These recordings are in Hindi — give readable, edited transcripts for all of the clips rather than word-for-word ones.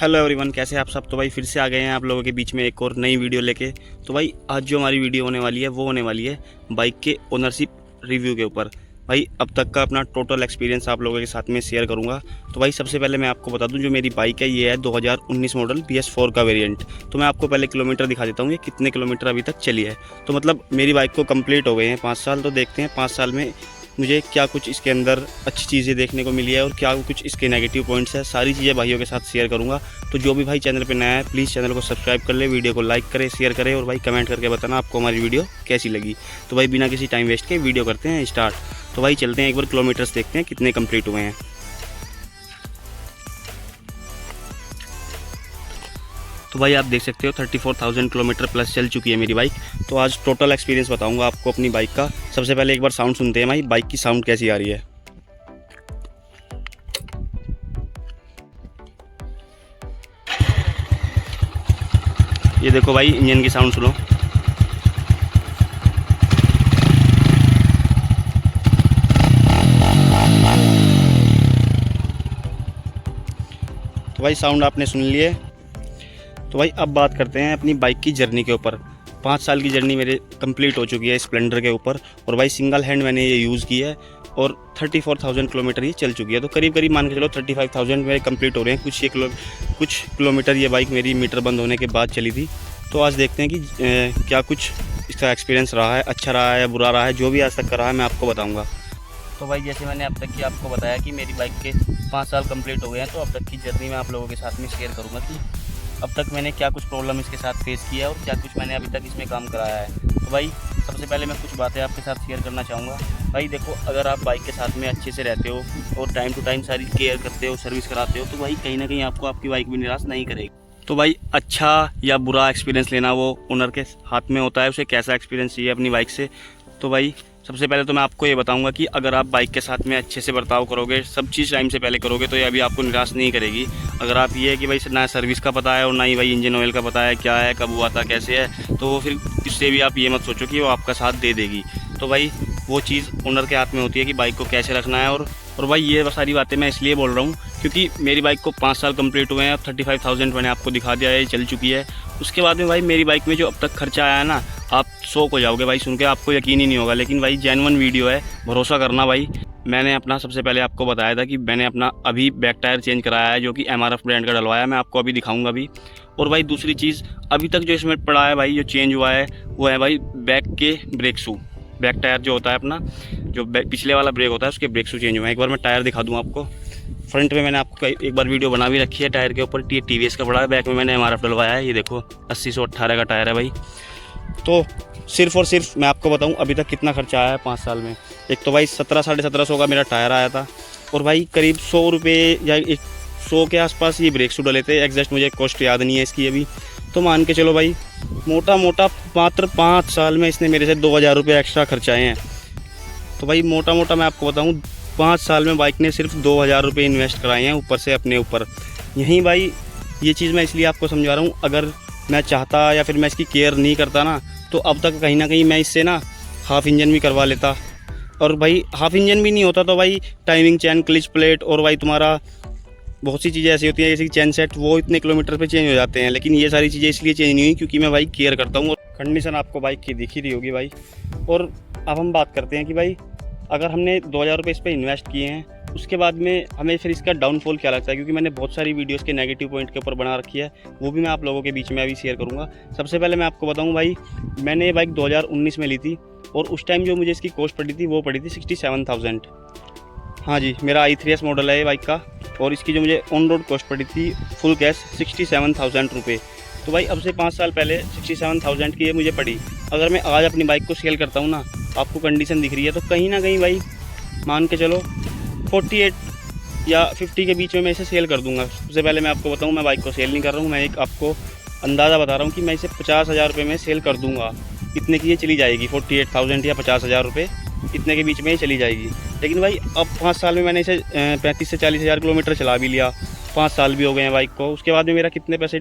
हेलो एवरीवन, कैसे हैं आप सब। तो भाई फिर से आ गए हैं आप लोगों के बीच में एक और नई वीडियो लेके। तो भाई आज जो हमारी वीडियो होने वाली है वो होने वाली है बाइक के ओनरशिप रिव्यू के ऊपर। भाई अब तक का अपना टोटल एक्सपीरियंस आप लोगों के साथ में शेयर करूंगा। तो भाई सबसे पहले मैं आपको बता दूं, जो मेरी बाइक है ये है 2019 मॉडल BS4 का वेरिएंट। तो मैं आपको पहले किलोमीटर दिखा देता हूँ, ये कितने किलोमीटर अभी तक चली है। तो मतलब मेरी बाइक को कंप्लीट हो गए हैं 5 साल। तो देखते हैं 5 साल में मुझे क्या कुछ इसके अंदर अच्छी चीज़ें देखने को मिली है और क्या कुछ इसके नेगेटिव पॉइंट्स है। सारी चीज़ें भाइयों के साथ शेयर करूंगा। तो जो भी भाई चैनल पे नया है प्लीज़ चैनल को सब्सक्राइब कर ले, वीडियो को लाइक करे, शेयर करे और भाई कमेंट करके बताना आपको हमारी वीडियो कैसी लगी। तो भाई बिना किसी टाइम वेस्ट के वीडियो करते हैं स्टार्ट। तो भाई चलते हैं एक बार किलोमीटर्स देखते हैं कितने कंप्लीट हुए हैं। तो भाई आप देख सकते हो 34,000 किलोमीटर प्लस चल चुकी है मेरी बाइक। तो आज टोटल एक्सपीरियंस बताऊंगा आपको अपनी बाइक का। सबसे पहले एक बार साउंड सुनते हैं भाई, बाइक की साउंड कैसी आ रही है। ये देखो भाई इंजन की साउंड सुनो। तो भाई साउंड आपने सुन लिए। तो भाई अब बात करते हैं अपनी बाइक की जर्नी के ऊपर। 5 साल की जर्नी मेरे कंप्लीट हो चुकी है स्प्लेंडर के ऊपर और भाई सिंगल हैंड मैंने ये यूज़ की है और 34,000 किलोमीटर ये चल चुकी है। तो करीब करीब मान के चलो 35,000 मेरे कंप्लीट हो रहे हैं। कुछ किलोमीटर ये बाइक मेरी मीटर बंद होने के बाद चली थी। तो आज देखते हैं कि क्या कुछ इसका एक्सपीरियंस रहा है, अच्छा रहा है या बुरा रहा है। जो भी आज तक का रहा है मैं आपको बताऊँगा। तो भाई जैसे मैंने अब तक की आपको बताया कि मेरी बाइक के 5 साल कंप्लीट हो गए हैं, तो अब तक की जर्नी मैं आप लोगों के साथ में शेयर करूँगा कि अब तक मैंने क्या कुछ प्रॉब्लम इसके साथ फेस किया है और क्या कुछ मैंने अभी तक इसमें काम कराया है। तो भाई सबसे पहले मैं कुछ बातें आपके साथ शेयर करना चाहूँगा। भाई देखो, अगर आप बाइक के साथ में अच्छे से रहते हो और टाइम टू टाइम सारी केयर करते हो, सर्विस कराते हो, तो भाई कहीं ना कहीं आपको आपकी बाइक भी निराश नहीं करेगी। तो भाई अच्छा या बुरा एक्सपीरियंस लेना वो ओनर के हाथ में होता है, उसे कैसा एक्सपीरियंस चाहिए अपनी बाइक से। तो भाई सबसे पहले तो मैं आपको ये बताऊंगा कि अगर आप बाइक के साथ में अच्छे से बर्ताव करोगे, सब चीज़ टाइम से पहले करोगे, तो ये अभी आपको निराश नहीं करेगी। अगर आप ये है कि भाई ना सर्विस का पता है और ना ही भाई इंजन ऑयल का पता है, क्या है, कब हुआ था, कैसे है, तो वो फिर इससे भी आप ये मत सोचो कि वो आपका साथ दे देगी। तो भाई वो चीज़ ओनर के हाथ में होती है कि बाइक को कैसे रखना है। और भाई ये सारी बातें मैं इसलिए बोल रहा हूँ क्योंकि मेरी बाइक को 5 साल कंप्लीट हुए हैं। 35,000 मैंने आपको दिखा दिया है, चल चुकी है। उसके बाद में भाई मेरी बाइक में जो अब तक खर्चा आया है ना, आप शॉक हो जाओगे भाई सुन के, आपको यकीन ही नहीं होगा। लेकिन भाई जेन्युइन वीडियो है, भरोसा करना भाई। मैंने अपना सबसे पहले आपको बताया था कि मैंने अपना अभी बैक टायर चेंज कराया है, जो कि MRF ब्रांड का डलवाया है। मैं आपको अभी दिखाऊंगा भी। और भाई दूसरी चीज़ अभी तक जो इसमें पड़ा है भाई, जो चेंज हुआ है वो है भाई बैक के ब्रेक शू। बैक टायर जो होता है अपना, जो पिछले वाला ब्रेक होता है, उसके ब्रेक शू चेंज हुए हैं। एक बार मैं टायर दिखा दूँ आपको। फ्रंट में मैंने आपको एक बार वीडियो बना भी रखी है, टायर के ऊपर TVS का पड़ा है। बैक में मैंने MRF डलवाया है। ये देखो 80/118 का टायर है भाई। तो सिर्फ और सिर्फ मैं आपको बताऊं अभी तक कितना खर्चा आया है 5 साल में। एक तो भाई 1700-1750 का मेरा टायर आया था और भाई करीब 100 रुपये या 100 के आसपास ये ब्रेक शू डले थे। एग्जैक्ट मुझे कॉस्ट याद नहीं है इसकी अभी। तो मान के चलो भाई मोटा मोटा मात्र 5 साल में इसने मेरे से 2,000 रुपये एक्स्ट्रा खर्चाए हैं। तो भाई मोटा मोटा मैं आपको बताऊं 5 साल में बाइक ने सिर्फ 2,000 रुपये इन्वेस्ट कराए हैं ऊपर से अपने ऊपर। यहीं भाई ये चीज़ मैं इसलिए आपको समझा रहा हूँ, अगर मैं चाहता या फिर मैं इसकी केयर नहीं करता ना, तो अब तक कहीं ना कहीं मैं इससे ना हाफ़ इंजन भी करवा लेता। और भाई हाफ़ इंजन भी नहीं होता तो भाई टाइमिंग चैन, क्लिच प्लेट और भाई तुम्हारा बहुत सी चीज़ें ऐसी होती हैं जैसे कि चैन सेट, वो इतने किलोमीटर पे चेंज हो जाते हैं। लेकिन ये सारी चीज़ें इसलिए चेंज नहीं हुई क्योंकि मैं भाई केयर करता हूँ। और कंडीशन आपको बाइक की दिख ही रही होगी भाई। और अब हम बात करते हैं कि भाई अगर हमने 2,000 रुपये इस पर इन्वेस्ट किए हैं, उसके बाद में हमें फिर इसका डाउनफॉल क्या लगता है, क्योंकि मैंने बहुत सारी वीडियोस के नेगेटिव पॉइंट के ऊपर बना रखी है, वो भी मैं आप लोगों के बीच में अभी शेयर करूंगा। सबसे पहले मैं आपको बताऊं भाई, मैंने ये बाइक 2019 में ली थी और उस टाइम जो मुझे इसकी कॉस्ट पड़ी थी वो पड़ी थी 67,000। हाँ जी, मेरा i3s मॉडल है ये बाइक का। और इसकी जो मुझे ऑन रोड कॉस्ट पड़ी थी फुल कैश 67,000 रुपये। तो भाई अब से 5 साल पहले 67,000 की ये मुझे पड़ी। अगर मैं आज अपनी बाइक को सेल करता हूँ ना, आपको कंडीशन दिख रही है, तो कहीं ना कहीं भाई मान के चलो 48 या 50 के बीच में मैं इसे सेल कर दूंगा। सबसे पहले मैं आपको बताऊं, मैं बाइक को सेल नहीं कर रहा हूं, मैं एक आपको अंदाज़ा बता रहा हूं कि मैं इसे 50,000 रुपये में सेल कर दूंगा। इतने की ये चली जाएगी, 48,000 या 50,000 रुपये, इतने के बीच में ये चली जाएगी। लेकिन भाई अब 5 साल में मैंने इसे 35 से 40,000 किलोमीटर चला भी लिया। 5 साल भी हो गए हैं बाइक को। उसके बाद में मेरा कितने पैसे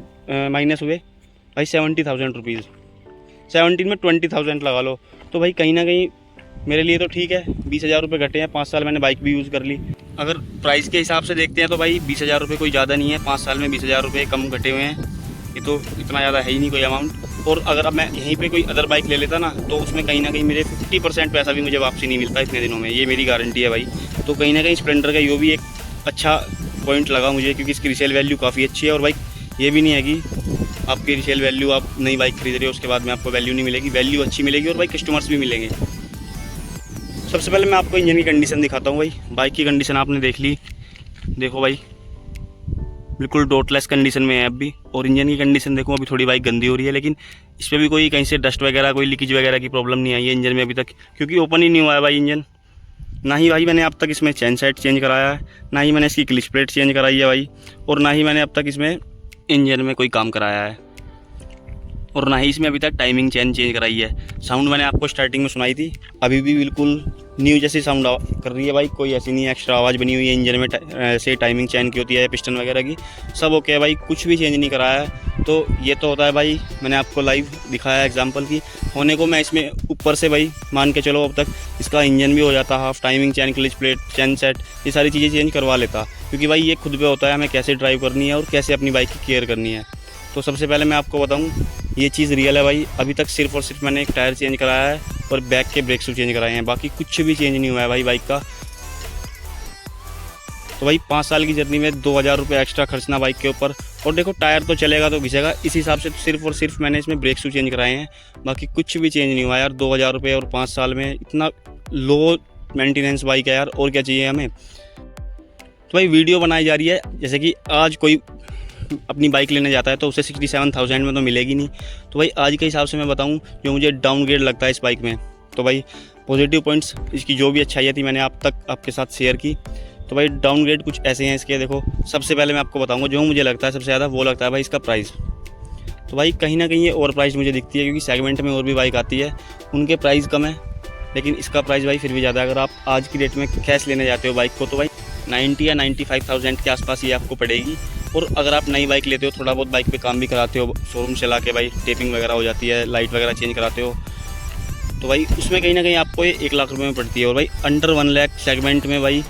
माइनस हुए भाई, 70,000 रुपीज़। 17 में 20,000 लगा लो। तो भाई कहीं ना कहीं मेरे लिए तो ठीक है, 20,000 रुपये घटे हैं, 5 साल मैंने बाइक भी यूज़ कर ली। अगर प्राइस के हिसाब से देखते हैं तो भाई 20,000 रुपये कोई ज़्यादा नहीं है, 5 साल में 20,000 रुपये कम घटे हुए हैं, ये तो इतना ज़्यादा है ही नहीं कोई अमाउंट। और अगर अब मैं यहीं पे कोई अदर बाइक ले लेता ना, तो उसमें कहीं ना कहीं मेरे 50% पैसा भी मुझे वापसी नहीं मिलता इतने दिनों में, ये मेरी गारंटी है भाई। तो कहीं ना कहीं स्प्लेंडर का ये भी एक अच्छा पॉइंट लगा मुझे, क्योंकि इसकी रिसेल वैल्यू काफ़ी अच्छी है। और भाई ये भी नहीं है कि आपकी रिसेल वैल्यू, आप नई बाइक खरीद रहे हो उसके बाद में आपको वैल्यू नहीं मिलेगी, वैल्यू अच्छी मिलेगी और भाई कस्टमर्स भी मिलेंगे। सबसे पहले मैं आपको इंजन की कंडीशन दिखाता हूँ भाई। बाइक की कंडीशन आपने देख ली, देखो भाई बिल्कुल डॉटलेस कंडीशन में है अब भी। और इंजन की कंडीशन देखो, अभी थोड़ी बाइक गंदी हो रही है, लेकिन इस पर भी कोई कहीं से डस्ट वगैरह, कोई लीकेज वगैरह की प्रॉब्लम नहीं आई है इंजन में अभी तक, क्योंकि ओपन ही नहीं हुआ है भाई इंजन। ना ही भाई मैंने अब तक इसमें चैन सेट चेंज कराया है, ना ही मैंने इसकी क्लिच प्लेट चेंज कराई है भाई, और ना ही मैंने अब तक इसमें इंजन में कोई काम कराया है, और ना ही इसमें अभी तक टाइमिंग चेन चेंज कराई है। साउंड मैंने आपको स्टार्टिंग में सुनाई थी, अभी भी बिल्कुल न्यू जैसी साउंड कर रही है भाई, कोई ऐसी नहीं है एक्स्ट्रा आवाज़ बनी हुई है इंजन में ऐसे टाइमिंग चेन की होती है, पिस्टन वगैरह की, सब ओके है भाई, कुछ भी चेंज नहीं कराया है। तो ये तो होता है भाई, मैंने आपको लाइव दिखाया एग्जांपल की होने को। मैं इसमें ऊपर से भाई मान के चलो अब तक इसका इंजन भी हो जाता, हाफ टाइमिंग चैन, क्लिच प्लेट, चैन सेट, ये सारी चीज़ें चेंज करवा लेता, क्योंकि भाई ये खुद पे होता है हमें कैसे ड्राइव करनी है और कैसे अपनी बाइक की केयर करनी है। तो सबसे पहले मैं आपको बताऊं, ये चीज़ रियल है भाई। अभी तक सिर्फ और सिर्फ मैंने एक टायर चेंज कराया है और बैक के ब्रेक शू चेंज कराए हैं, बाकी कुछ भी चेंज नहीं हुआ है भाई बाइक का। तो भाई 5 साल की जर्नी में 2,000 रुपये एक्स्ट्रा खर्चना बाइक के ऊपर, और देखो टायर तो चलेगा तो घिसेगा, इस हिसाब से तो सिर्फ और सिर्फ मैंने इसमें ब्रेक शू चेंज कराए हैं, बाकी कुछ भी चेंज नहीं हुआ यार। 2,000 रुपये और 5 साल में इतना लो मेंटेनेंस बाइक है यार, और क्या चाहिए हमें। तो भाई वीडियो बनाई जा रही है, जैसे कि आज कोई अपनी बाइक लेने जाता है तो उसे 67,000 में तो मिलेगी नहीं। तो भाई आज के हिसाब से मैं बताऊं जो मुझे डाउनग्रेड लगता है इस बाइक में, तो भाई पॉजिटिव पॉइंट्स, इसकी जो भी अच्छाइयाँ थी मैंने आप तक आपके साथ शेयर की। तो भाई डाउनग्रेड कुछ ऐसे हैं इसके, देखो सबसे पहले मैं आपको बताऊंगा जो मुझे लगता है सबसे ज़्यादा, वो लगता है भाई इसका प्राइस। तो भाई कहीं ना कहीं ये ओवर प्राइस मुझे दिखती है, क्योंकि सेगमेंट में और भी बाइक आती है उनके प्राइस कम है, लेकिन इसका प्राइस भाई फिर भी ज़्यादा है। अगर आप आज की डेट में कैश लेने जाते हो बाइक को, तो भाई 90 या 95,000 के आसपास ये आपको पड़ेगी। और अगर आप नई बाइक लेते हो, थोड़ा बहुत बाइक पे काम भी कराते हो, शोरूम से ला के भाई टेपिंग वगैरह हो जाती है, लाइट वगैरह चेंज कराते हो, तो भाई उसमें कहीं ना कहीं आपको ये 1 लाख रुपये में पड़ती है। और भाई अंडर 1 लाख सेगमेंट में भाई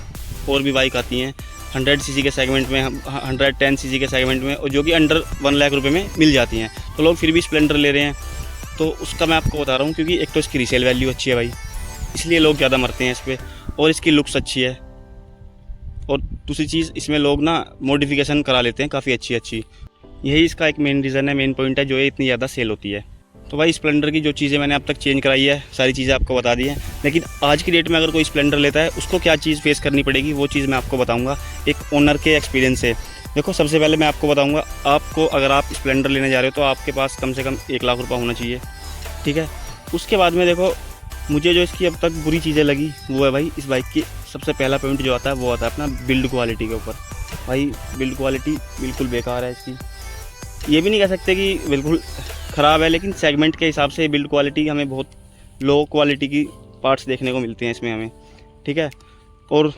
और भी बाइक आती हैं, 100 सीसी के सेगमेंट में, 110 सीसी के सेगमेंट में, और जो कि अंडर 1 लाख रुपये में मिल जाती हैं। तो लोग फिर भी स्प्लेंडर ले रहे हैं, तो उसका मैं आपको बता रहा हूँ, क्योंकि एक तो इसकी रीसेल वैल्यू अच्छी है भाई, इसलिए लोग ज़्यादा मरते हैं इस पर, और इसकी लुक्स अच्छी है, और दूसरी चीज़ इसमें लोग ना मॉडिफिकेशन करा लेते हैं काफ़ी अच्छी। यही इसका एक मेन रीज़न है, मेन पॉइंट है जो ये इतनी ज़्यादा सेल होती है। तो भाई स्प्लेंडर की जो चीज़ें मैंने अब तक चेंज कराई है, सारी चीज़ें आपको बता दी हैं, लेकिन आज की डेट में अगर कोई स्प्लेंडर लेता है उसको क्या चीज़ फेस करनी पड़ेगी, वो चीज़ मैं आपको बताऊँगा एक ओनर के एक्सपीरियंस से। देखो सबसे पहले मैं आपको बताऊँगा, आपको अगर आप स्प्लेंडर लेने जा रहे हो तो आपके पास कम से कम 1 लाख रुपये होना चाहिए, ठीक है। उसके बाद में देखो मुझे जो इसकी अब तक बुरी चीज़ें लगी वो है भाई इस बाइक की सबसे पहला पॉइंट जो आता है वो आता है अपना बिल्ड क्वालिटी के ऊपर। भाई बिल्ड क्वालिटी बिल्कुल बेकार है इसकी, ये भी नहीं कह सकते कि बिल्कुल ख़राब है, लेकिन सेगमेंट के हिसाब से बिल्ड क्वालिटी हमें बहुत लो क्वालिटी की पार्ट्स देखने को मिलते हैं इसमें हमें, ठीक है। और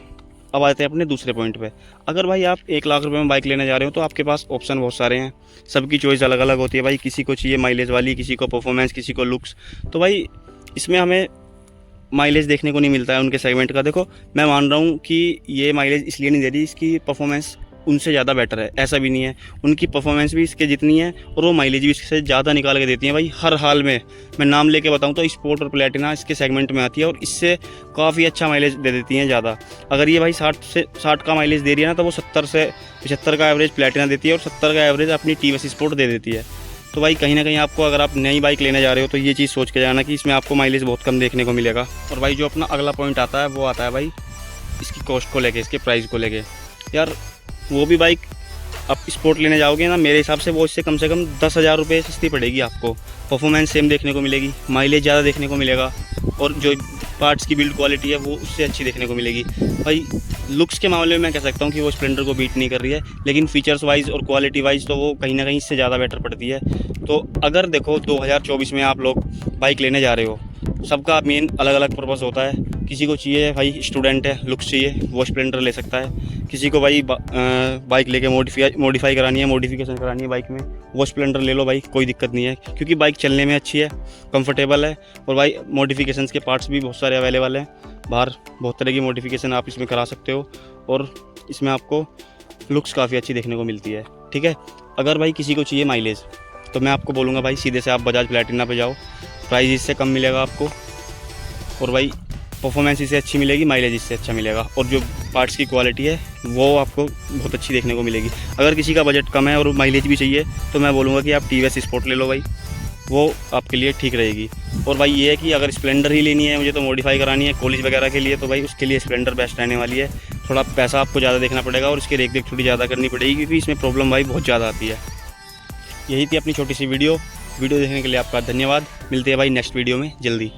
अब आते हैं अपने दूसरे पॉइंट पे। अगर भाई आप 1 लाख रुपए में बाइक लेने जा रहे हो तो आपके पास ऑप्शन बहुत सारे हैं, सबकी चॉइस अलग अलग होती है भाई, किसी को चाहिए माइलेज वाली, किसी को परफॉर्मेंस, किसी को लुक्स। तो भाई इसमें हमें माइलेज देखने को नहीं मिलता है उनके सेगमेंट का। देखो मैं मान रहा हूँ कि ये माइलेज इसलिए नहीं दे रही, इसकी परफॉर्मेंस उनसे ज़्यादा बेटर है, ऐसा भी नहीं है, उनकी परफॉर्मेंस भी इसके जितनी है और वो माइलेज भी इससे ज़्यादा निकाल के देती है भाई हर हाल में। मैं नाम लेके बताऊँ तो स्पोर्ट और प्लेटिना इसके सेगमेंट में आती है और इससे काफ़ी अच्छा माइलेज दे देती हैं ज़्यादा। अगर ये भाई 60 का माइलेज दे रही है ना, तो वो 70 से 75 का एवरेज प्लेटिना देती है और 70 का एवरेज अपनी टीवीएस स्पोर्ट दे देती है। तो भाई कहीं ना कहीं आपको अगर आप नई बाइक लेने जा रहे हो तो ये चीज़ सोच के जाना कि इसमें आपको माइलेज बहुत कम देखने को मिलेगा। और भाई जो अपना अगला पॉइंट आता है वो आता है भाई इसकी कॉस्ट को लेके, इसके प्राइस को लेके। यार वो भी बाइक आप स्पोर्ट लेने जाओगे ना, मेरे हिसाब से वो इससे कम 10,000 रुपये सस्ती पड़ेगी आपको। परफॉर्मेंस सेम देखने को मिलेगी, माइलेज ज़्यादा देखने को मिलेगा और जो पार्ट्स की बिल्ड क्वालिटी है वो उससे अच्छी देखने को मिलेगी। भाई लुक्स के मामले में मैं कह सकता हूँ कि वो स्प्लेंडर को बीट नहीं कर रही है, लेकिन फीचर्स वाइज और क्वालिटी वाइज तो वो कहीं ना कहीं इससे ज़्यादा बेटर पड़ती है। तो अगर देखो 2024 में आप लोग बाइक लेने जा रहे हो, सबका मेन अलग अलग पर्पज़ होता है किसी को चाहिए भाई, स्टूडेंट है, लुक्स चाहिए, वो स्प्लेंडर ले सकता है। किसी को भाई बाइक लेके मॉडिफाई करानी है, मॉडिफिकेशन करानी है बाइक में, वो स्प्लेंडर ले लो भाई, कोई दिक्कत नहीं है, क्योंकि बाइक चलने में अच्छी है, कंफर्टेबल है। और भाई मॉडिफिकेशन के पार्ट्स भी बहुत सारे अवेलेबल हैं बाहर, बहुत तरह की मॉडिफिकेशन आप इसमें करा सकते हो, और इसमें आपको लुक्स काफ़ी अच्छी देखने को मिलती है। ठीक है, अगर भाई किसी को चाहिए माइलेज, तो मैं आपको बोलूँगा भाई सीधे से आप बजाज प्लैटिना पे जाओ, प्राइस इससे कम मिलेगा आपको, और भाई परफॉर्मेंस इससे अच्छी मिलेगी, माइलेज इससे अच्छा मिलेगा, और जो पार्ट्स की क्वालिटी है वो आपको बहुत अच्छी देखने को मिलेगी। अगर किसी का बजट कम है और माइलेज भी चाहिए, तो मैं बोलूँगा कि आप TVS स्पोर्ट ले लो भाई, वो आपके लिए ठीक रहेगी। और भाई ये है कि अगर स्प्लेंडर ही लेनी है मुझे, तो मॉडिफाई करानी है कॉलेज वगैरह के लिए, तो भाई उसके लिए स्प्लेंडर बेस्ट रहने वाली है। थोड़ा पैसा आपको ज़्यादा देखना पड़ेगा, और इसकी रेख देख थोड़ी ज़्यादा करनी पड़ेगी, क्योंकि इसमें प्रॉब्लम भाई बहुत ज़्यादा आती है। यही थी अपनी छोटी सी वीडियो देखने के लिए आपका धन्यवाद। मिलते हैं भाई नेक्स्ट वीडियो में जल्दी।